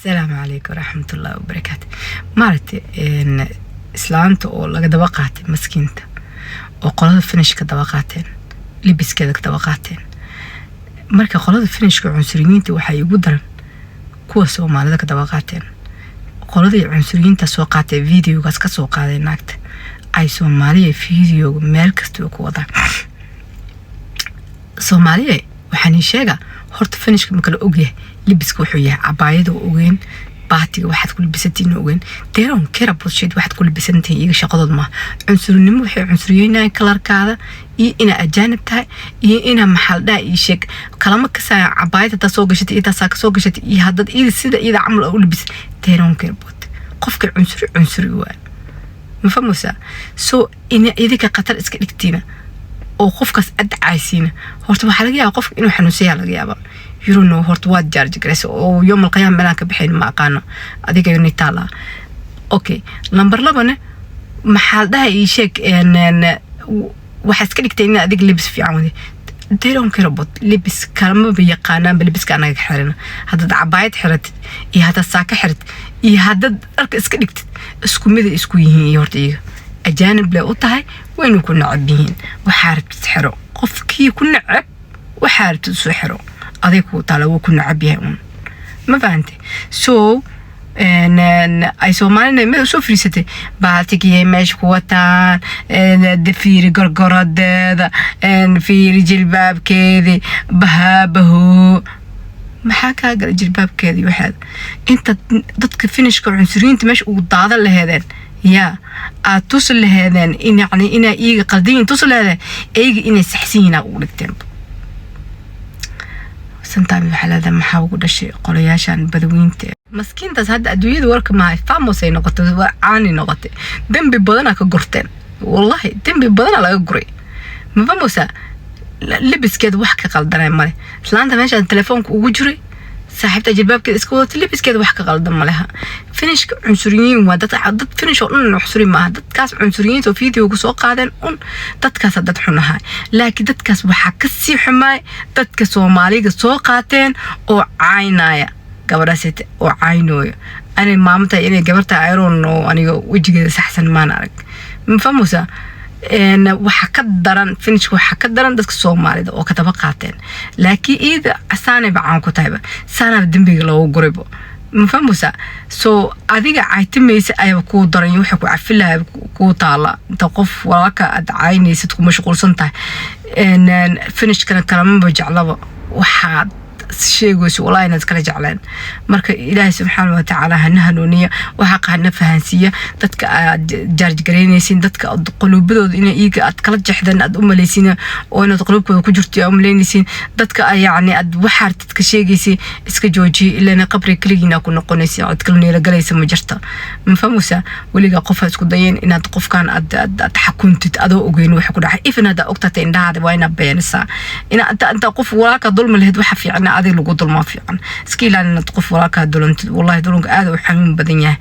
السلام عليكم ورحمة الله وبركاته. مارتي إن إسلامته أو لقى دواقاتين مسكينته وقلاد فينش كدواقاتين لبس كذا كدواقاتين مركا قلاد فينش كعنصريين وحي قدرن كوسو مالذا كدواقاتين قلاد عنصريين تسوقاتي فيديو قاس كسوقاتي ناكت أي سومالية فيديو مالكستو كوضع سومالية وحني شيغا horta finishka ma kala ogyahay libiska wuxuu yahay cabaayada ogeyn baatiga waxaad ku libisantiin ogeyn teeron kera bulshada waxaad ku libisantiin iyaga shaqadood ma cunsurinimo waxay cunsuriyeenayaan kalarkaada iyo ina ajaanib tahay iyo ina maxaldaa iyo sheeg kalama ka saa cabaayada ta soo gashatay inta saa ka soo gashatay iyo hadad ida sida ida amal u libis teeron kera bot qofka cunsuri waa ma fahamsa soo ina idinka qatar iska dhigtiina oo qofkaas ad caaysiina horta waxa laga yaabaa qofka inuu xanuunsan laga yaabaa yirno horta waa jarj gareys oo yom alqiyaam meelan ka bixin ma aqaano adiga inay taala okay number 2 maxal dhahay ii sheeg waxa iska dhigtay in adiga libis fiican wadi deeron karabot libis kalma bi yaqaanaan bilibiska anaga xirina hadda cabaayad xirat iyo hadda saaka xirat iyo hadda dharka iska dhigtid isku mid isku yihiin horta iyaga أجانب لا أطهي وين يكون نعبين وحارب تسحره قفكي كنا عب وحارب تسحره أذيكو طالعوا كنا عبيهم ما فهمتي سو أي سو مالنا ما شوف ريستي بعتكي ماش قوتان دفير قرقرة ده في جلباب كذي بهو محاكا جلباب كذي واحد أنت ضدك فينش كعنصريين أنت مش وضعض لهذا يا توصل لهذان إن يعني إن إيج قدين توصل هذا إيج إن سحسينا أقول التمب سنتابع بحال هذا محاول شيء قرياشان بدوين مسكين تزهد أدوية ورك معي فاموسين نقطة عاني نقطة دم ببدنا كجرتين والله دم ببدنا لا يجري ما فاموسا لبس كده وحكي قلدنا مالي فلان ماشي التليفون وجري صاحبتها جلباب كده اسكو تلبس كده وحكا غلطان مالها فينش عنصريين ودad فينش oo عنصري ما dadkaas عنصريين oo video ku soo qaadeen dadkaas dad xunahay laakiin dadkaas waxa ka sii xumay dadka Soomaaliga soo qaateen oo caynaya gabadhaasite oo caynooyo ani maamta inay gabarta ayroon oo aniga wajigeeda saxsan maan arag ma fahamsa waxa ka daran finish waxa ka daran dadka Soomaalida oo ka taba qaateen laakiin ida asaanay bacaan ku tahay saanad dambiga loo guribo ma fahamsa soo adiga aytimaysa ay ku daran waxa ku cafilahay ku taala inta qof walaka ad caynaysid ku mashquulsan tahay finish kana kalama jeclaba waxa sheegayso wallahi inaad kala jeclaan marka ilaahay subhanahu wa ta'ala hanaanuniya waxa qaadna fahansiya dadka jarj gareynaysin dadka qulubadooda inay iiga ad kala jaxdan ad u maleysin oo inaad qulubkooda ku jirto oo maleysin dadka yaani ad waxaad dadka sheegaysi iska jooji ilaa qabri kaligiina ku noqonaysa ad kala neela galaysa ma jirta ma fahamsa waliga qof isku dayeen inaad qofkan ad taxakuntid adoo ogeyn wax ku dhacay ifnada ogtata indhaada waa ina beenaysa ina qof walaalka dulma lahayd waxa fiican هذه اللي قلت ما في عن سكيل أن تقف وراك دولنت والله دولنك هذا وحنون بدنيا